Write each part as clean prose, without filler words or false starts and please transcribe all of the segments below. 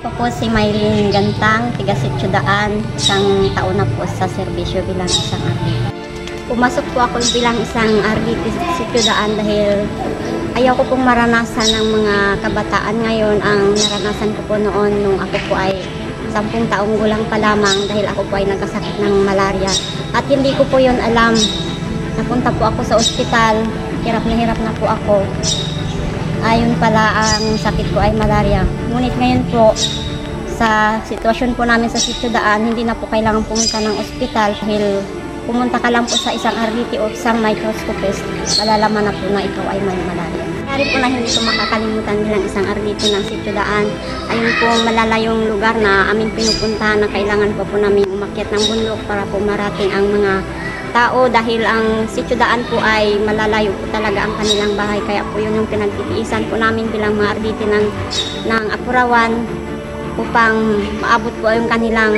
Ako po si Maylene Gantang, tiga Sitio Daan, isang taon na po sa serbisyo bilang isang RDT. Pumasok po ako bilang isang RDT sa Sitio Daan dahil ayaw ko pong maranasan ng mga kabataan ngayon ang naranasan ko po noon nung ako po ay 10 taong gulang pa lamang dahil ako po ay nagkasakit ng malaria. At hindi ko po yun alam. Napunta po ako sa ospital, hirap na po ako. Ayun pala ang sakit ko ay malaria. Ngunit ngayon po, sa sitwasyon po namin sa Sitio Daan, hindi na po kailangan pumunta ng ospital dahil pumunta ka lang po sa isang RDT o isang microscopist, malalaman na po na ikaw ay may malaria. Nangyari po na hindi ko makakalimutan bilang isang RDT ng Sitio Daan. Ayun po malalayong lugar na aming pinupuntahan na kailangan po namin umakyat ng bundok para po marating ang mga tao dahil ang Sitio Daan po ay malalayo po talaga ang kanilang bahay, kaya po yun yung pinagtitiisan po namin bilang mga RDT ng Apurawan upang maabot po yung kanilang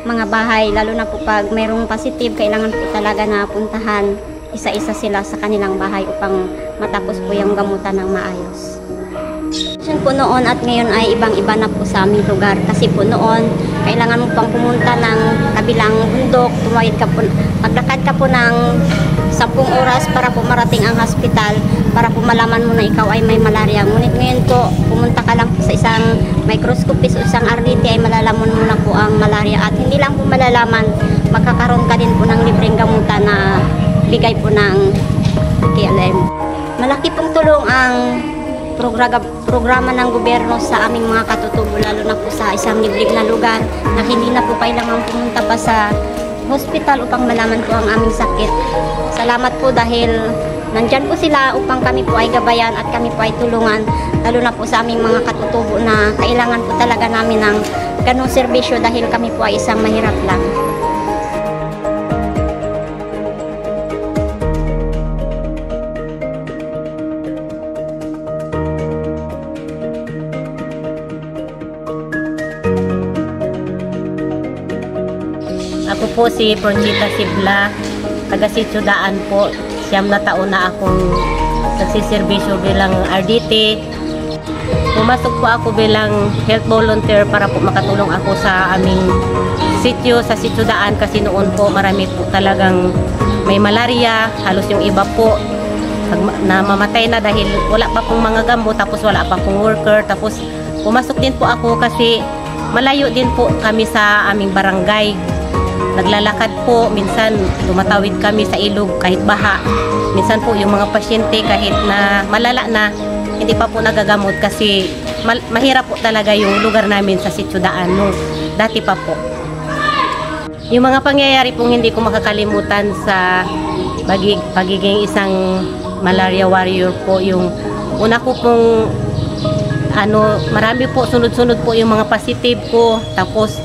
mga bahay, lalo na po pag mayroong positive, kailangan po talaga na puntahan isa-isa sila sa kanilang bahay upang matapos po yung gamutan ng maayos. Po noon at ngayon ay ibang-iba na po sa aming lugar kasi po noon kailangan mo pang pumunta ng kabilang bundok, maglakad ka po ng 10 oras para po marating ang hospital para po malaman mo na ikaw ay may malaria. Ngunit ngayon po, pumunta ka lang po sa isang microscopist o isang RDT ay malalaman mo na po ang malaria at hindi lang po malalaman, magkakaroon ka din po ng libreng gamutan na bigay po ng KLM. Malaki pong tulong ang programa ng gobyerno sa aming mga katutubo, lalo na po sa isang liblib na lugar na hindi na po kailangan pumunta pa sa hospital upang malaman po ang aming sakit. Salamat po dahil nandyan po sila upang kami po ay gabayan at kami po ay tulungan, lalo na po sa aming mga katutubo na kailangan po talaga namin ng ganong serbisyo dahil kami po ay isang mahirap lang. Ako po si Pronchita Sibla, taga Sitio Daan po. 9 na taon na akong nagsiservisyo bilang RDT. Pumasok po ako bilang health volunteer para po makatulong ako sa aming sitio, sa Sitio Daan kasi noon po marami po talagang may malaria, halos yung iba po namamatay na dahil wala pa pong mga gamot, tapos wala pa pong worker. Tapos pumasok din po ako kasi malayo din po kami sa aming barangay. Naglalakad po, minsan tumatawid kami sa ilog kahit baha. Minsan po yung mga pasyente kahit na malala na, hindi pa po nagagamot kasi mahirap po talaga yung lugar namin sa Sitio Daan nung dati pa po. Yung mga pangyayari pong hindi ko makakalimutan sa pagiging isang malaria warrior po, yung una ko pong marami po, sunod-sunod po yung mga positive ko, tapos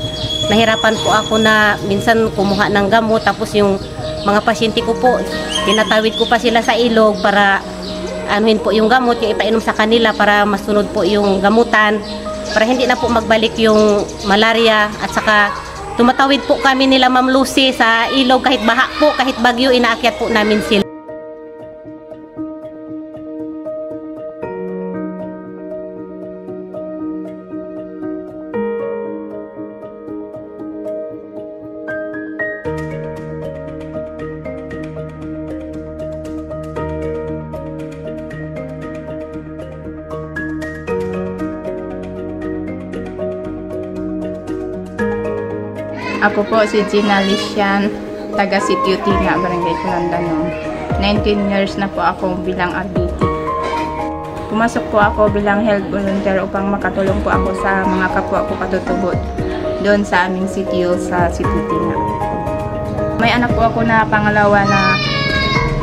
nahirapan po ako na minsan kumuha ng gamot, tapos yung mga pasyente ko po, tinatawid ko pa sila sa ilog para anuhin po yung gamot, yung ipainom sa kanila para masunod po yung gamutan, para hindi na po magbalik yung malaria. At saka tumatawid po kami nila Ma'am Lucy sa ilog kahit baha po, kahit bagyo, inaakyat po namin sila. Ako po si Gina Lisian, taga Sitio Tina, Barangay Calandanon. 19 years na po ako bilang RDT. Pumasok po ako bilang health volunteer upang makatulong po ako sa mga kapwa ko patutubod doon sa aming sitio sa Situtina. May anak po ako na pangalawa na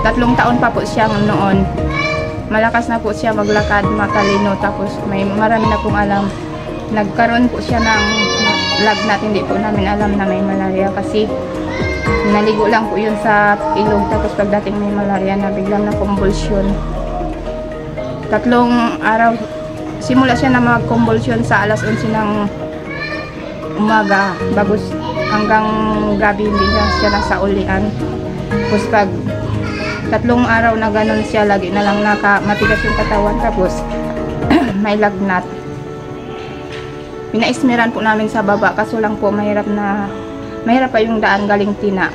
3 taon pa po siya noon. Malakas na po siya maglakad, matalino, tapos marami na pong alam. Nagkaroon po siya ng lagnat, hindi po namin alam na may malaria kasi naligo lang po yun sa ilog, tapos pagdating may malaria na biglang na convulsion. 3 araw, simula siya na mag-convulsion sa alas 11 ng umaga, bagos hanggang gabi hindi siya nasa ulian. Tapos pag 3 araw na ganun siya, lagi na lang matigas yung katawan, tapos may lagnat. Pinaismeran po namin sa baba, kaso lang po mahirap pa yung daan galing Tina.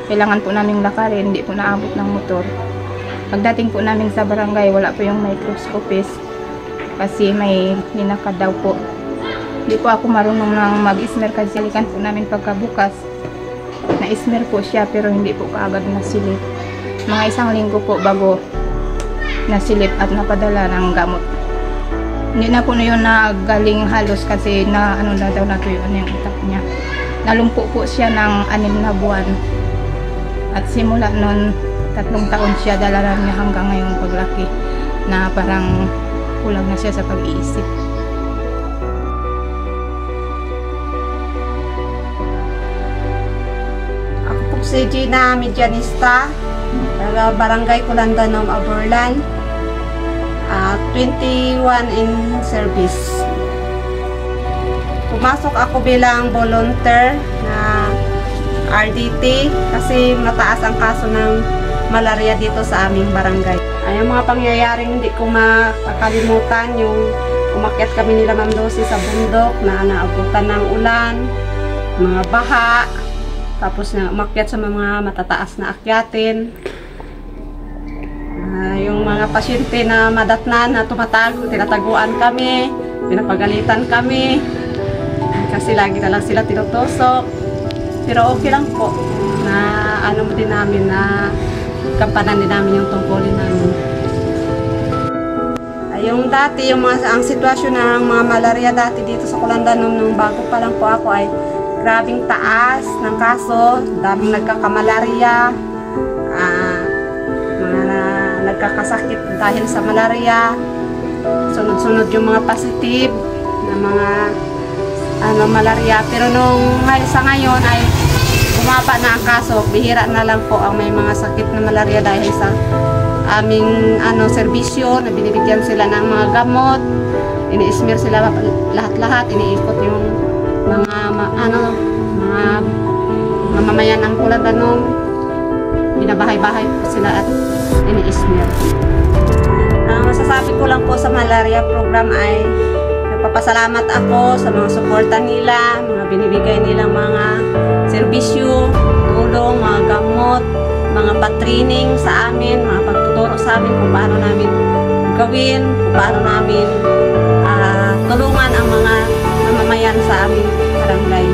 Kailangan po namin lakarin, hindi po naabot ng motor. Pagdating po namin sa barangay, wala po yung microscopist kasi may linakad daw po. Hindi po ako marunong ng mag-ismer kasi silikan po namin pagkabukas. Na-ismer po siya pero hindi po kaagad nasilip. Mga 1 linggo po bago nasilip at napadala ng gamot. Hindi na po na yun nagaling halos kasi na daw natuyuan yung utak niya. Nalumpo po siya ng 6 na buwan. At simula nun, 3 taon siya dala niya hanggang ngayong paglaki na parang kulang na siya sa pag-iisip. Ako po si Gina Medianista, taga Barangay Kulandanom, Aborlan. 21 in service. Pumasok ako bilang volunteer na RDT kasi mataas ang kaso ng malaria dito sa aming barangay. Ay, yung mga pangyayaring hindi ko makakalimutan, yung umakyat kami nila Ma'am Lucy sa bundok na naabutan ng ulan, mga baha, tapos na umakyat sa mga matataas na akyatin. Yung mga pasyente na madatnan na tumatago, tinataguan kami, pinapagalitan kami kasi lagi na lang sila tinutusok. Pero okay lang po na din namin, na kampanan din namin yung tungkulin namin. Yung dati, ang sitwasyon ng mga malaria dati dito sa Kulandanom nung bago pa lang po ako ay grabing taas ng kaso, daming nagkakamalarya, nagkakasakit dahil sa malaria. Sunod-sunod yung mga positive na mga malaria. Pero sa ngayon ay bumaba na ang kaso. Bihira na lang po ang may mga sakit na malaria dahil sa aming serbisyo na binibigyan sila ng mga gamot. Ini-smear sila lahat-lahat, iniikot yung mga mamamayan ng Kulandanom. Binabahay-bahay po sila at ini-smear. Ang masasabi ko lang po sa malaria program ay nagpapasalamat ako sa mga suporta nila, mga binibigay nilang mga serbisyo, tulong, mga gamot, mga patraining sa amin, mga pagtuturo sa amin kung paano namin gawin, kung paano namin tulungan ang mga mamamayan sa aming barangay.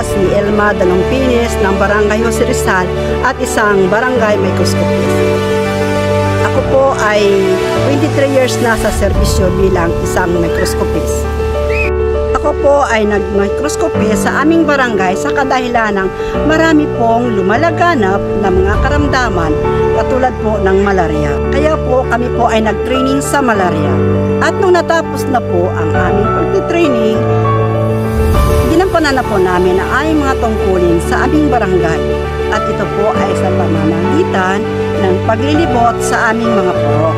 Si Elma Dalongpines ng Barangay Jose Rizal at isang barangay microscopist. Ako po ay 23 years na sa serbisyo bilang isang microscopist. Ako po ay nag-microscopist sa aming barangay sa kadahilan ng marami pong lumalaganap na mga karamdaman katulad po ng malaria. Kaya po kami po ay nag-training sa malaria. At nung natapos na po ang aming pagtitraining, ginampanan na po namin ang aming mga tungkulin sa aming barangay at ito po ay sa pamamagitan ng paglilibot sa aming mga purok.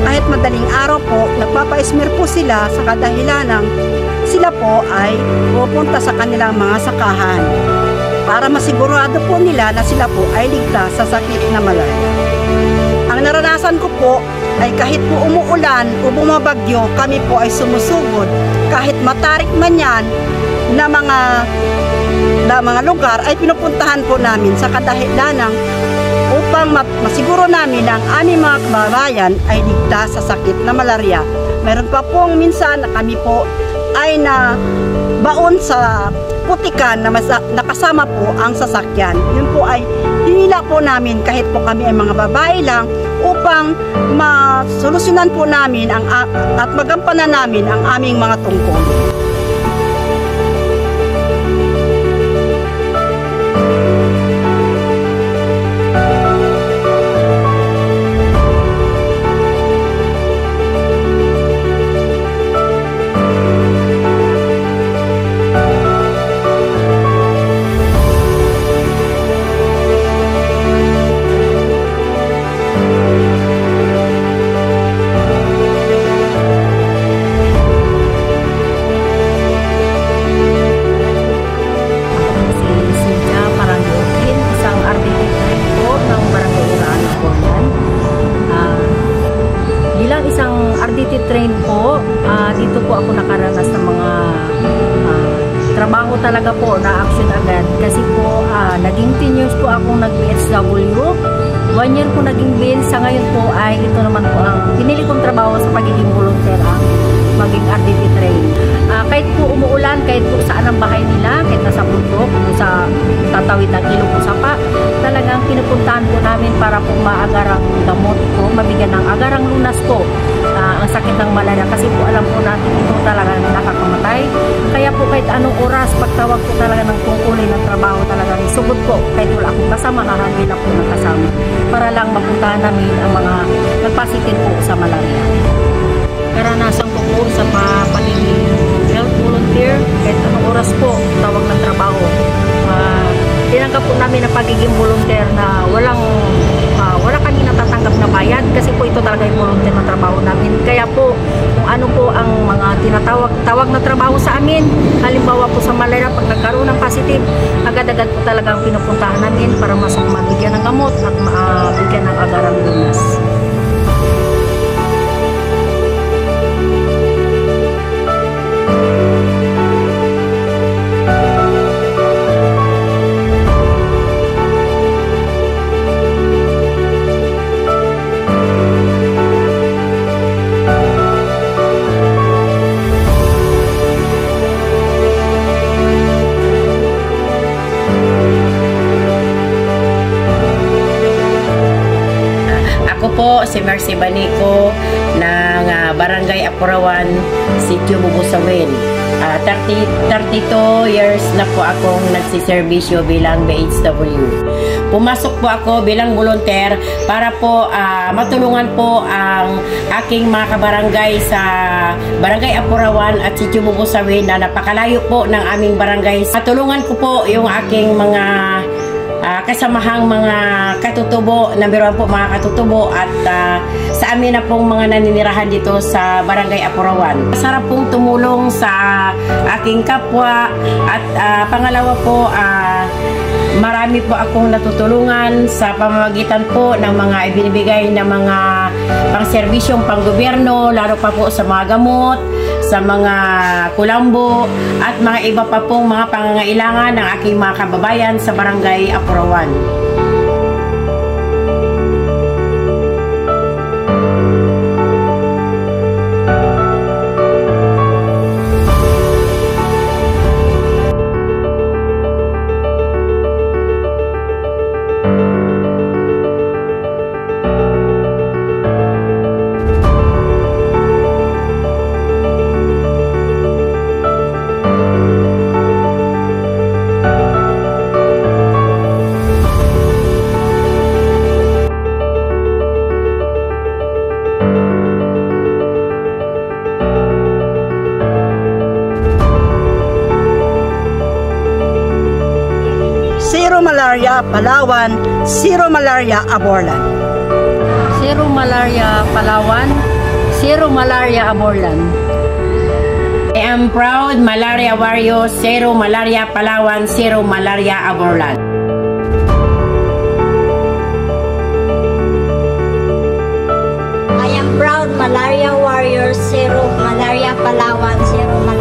Kahit madaling araw po, nagpapa-smear po sila sa kadahilan ng sila po ay pupunta sa kanilang mga sakahan para masigurado po nila na sila po ay ligtas sa sakit na malaria. Ang naranasan ko po ay kahit po umuulan o bumabagyo, kami po ay sumusugod. Kahit matarik man yan na mga lugar ay pinupuntahan po namin sa kadahilanang upang masiguro namin ang aming mga kababayan ay ligtas sa sakit na malaria. Meron pa pong minsan na kami po ay na baon sa putikan na nakasama po ang sasakyan. Yun po ay hinila po namin kahit po kami ay mga babae lang upang masolusyonan po namin at magampanan namin ang aming mga tungkol. train po, dito po ako nakaranas ng mga trabaho talaga po na action agad. Kasi po, naging 10 years po akong nag-BSW. 1 year po naging bill. Sa ngayon po ay ito naman po ang pinili kong trabaho sa pagiging volunteer, maging RDT train. Kahit po umuulan, kahit po saan ang bahay nila, kahit nasa bundok, sa tatawid ng ilog o sapa, talagang pinupuntahan po namin para po maagarang gamot po, mabigyan ng agarang lunas po ang sakit ng malaria. Kasi po alam po natin ito talaga nakakamatay. Kaya po kahit anong oras, pagtawag po talaga ng tungkulin ng trabaho talaga sugod po. Kahit wala akong kasama, nakahanda po ng kasama para lang mapuntahan namin ang mga nagpositive po sa malaria. Karanasan ko po sa pagiging health volunteer, kahit anong oras po, tawag ng trabaho. Tinanggap po namin ang pagiging volunteer na wala kami natatanggap na bayad kasi po ito talaga yung volunteer na trabaho namin. Kaya po, kung ano po ang mga tawag na trabaho sa amin, halimbawa po sa malaria, pag nagkaroon ng positive, agad-agad po talagang pinupuntahan namin para mabigyan ng gamot at mabigyan ng agarang lunas. Po, si Mercy Banico ng Barangay Apurawan, Sitio Bubusawin. 32 years na po akong nagsiservisyo bilang BHW. Pumasok po ako bilang volunteer para po matulungan po ang aking mga kabarangay sa Barangay Apurawan at Sitio Bubusawin na napakalayo po ng aming barangay. Matulungan ko po yung aking mga kasamahang mga katutubo, number 1 po mga katutubo at sa amin na pong mga naninirahan dito sa Barangay Apurawan. Masarap pong tumulong sa aking kapwa at pangalawa po, marami po akong natutulungan sa pamamagitan po ng mga ibinibigay na mga pang-serbisyong pang-gobyerno, lalo pa po sa mga gamot, sa mga kulambo at mga iba pa pong mga pangangailangan ng aking mga kababayan sa Barangay Apurawan. Zero Malaria Palawan, Zero Malaria Aborlan. Zero Malaria Palawan, Zero Malaria Aborlan. I am proud Malaria Warrior, Zero Malaria Palawan, Zero Malaria Aborlan. I am Zero Malaria Palawan, Zero Malaria